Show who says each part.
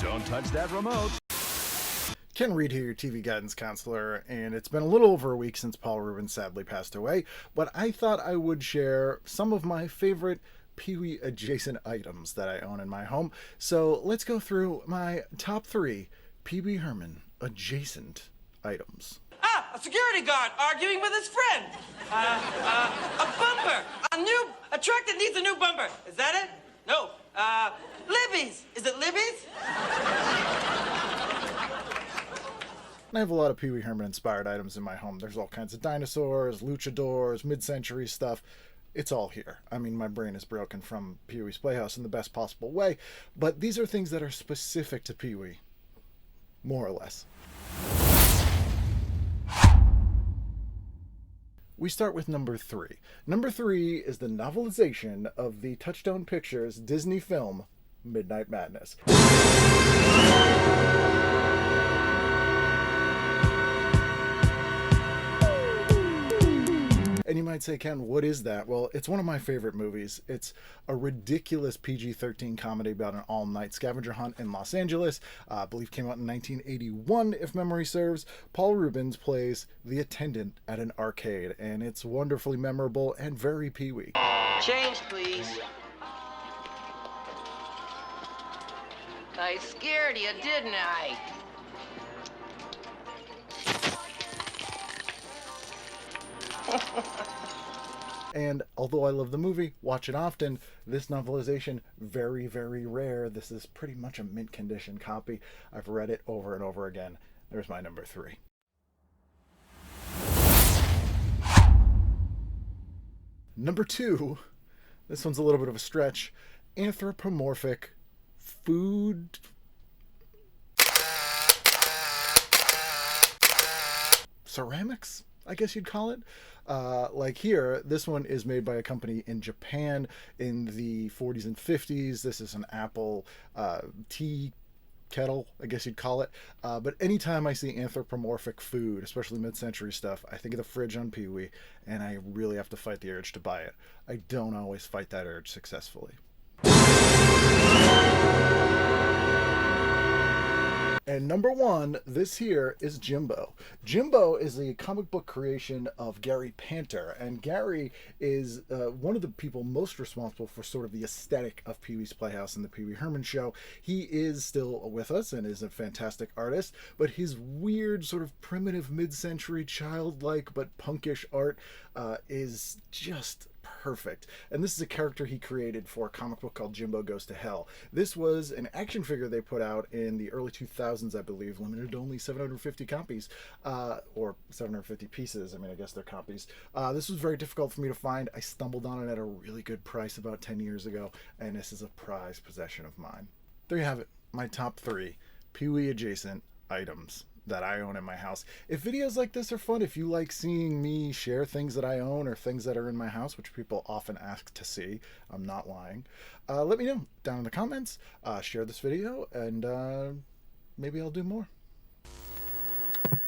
Speaker 1: Don't touch that remote.
Speaker 2: Ken Reed here, your TV guidance counselor, and it's been a little over a week since Paul Reubens sadly passed away, but I thought I would share some of my favorite Pee Wee adjacent items that I own in my home. So let's go through my top 3 Pee Wee Herman adjacent items.
Speaker 3: Ah, a security guard arguing with his friend. A bumper. A truck that needs a new bumper. Is that it? No. Libby's. Is it Libby's?
Speaker 2: I have a lot of Pee Wee Herman inspired items in my home. There's all kinds of dinosaurs, luchadors, mid-century stuff. It's all here. I mean, my brain is broken from Pee Wee's Playhouse in the best possible way, but these are things that are specific to Pee Wee, more or less. We start with number 3. Number 3 is the novelization of the Touchstone Pictures Disney film, Midnight Madness. And you might say, Ken, what is that? Well, it's one of my favorite movies. It's a ridiculous PG-13 comedy about an all-night scavenger hunt in Los Angeles. I believe came out in 1981, if memory serves. Paul Reubens plays the attendant at an arcade, and it's wonderfully memorable and very Pee Wee.
Speaker 4: Change, please. I scared you, didn't I?
Speaker 2: And although I love the movie, watch it often, this novelization, very, very rare. This is pretty much a mint condition copy. I've read it over and over again. There's my number 3. Number 2, this one's a little bit of a stretch. Anthropomorphic food ceramics, I guess you'd call it. Like here, this one is made by a company in Japan in the 40s and 50s. This is an apple tea kettle, I guess you'd call it. But anytime I see anthropomorphic food, especially mid-century stuff, I think of the fridge on Pee Wee, and I really have to fight the urge to buy it. I don't always fight that urge successfully. And number 1, this here is Jimbo. Jimbo is a comic book creation of Gary Panter, and Gary is one of the people most responsible for sort of the aesthetic of Pee Wee's Playhouse and the Pee Wee Herman Show. He is still with us and is a fantastic artist, but his weird sort of primitive mid-century childlike but punkish art is just perfect. And this is a character he created for a comic book called Jimbo Goes to Hell. This was an action figure they put out in the early 2000s, I believe, limited to only 750 copies, or 750 pieces. I mean, I guess they're copies. This was very difficult for me to find. I stumbled on it at a really good price about 10 years ago, and this is a prized possession of mine. There you have it, my top 3 Pee Wee adjacent items that I own in my house. If videos like this are fun, if you like seeing me share things that I own or things that are in my house, which people often ask to see, I'm not lying, let me know down in the comments. Share this video, and maybe I'll do more.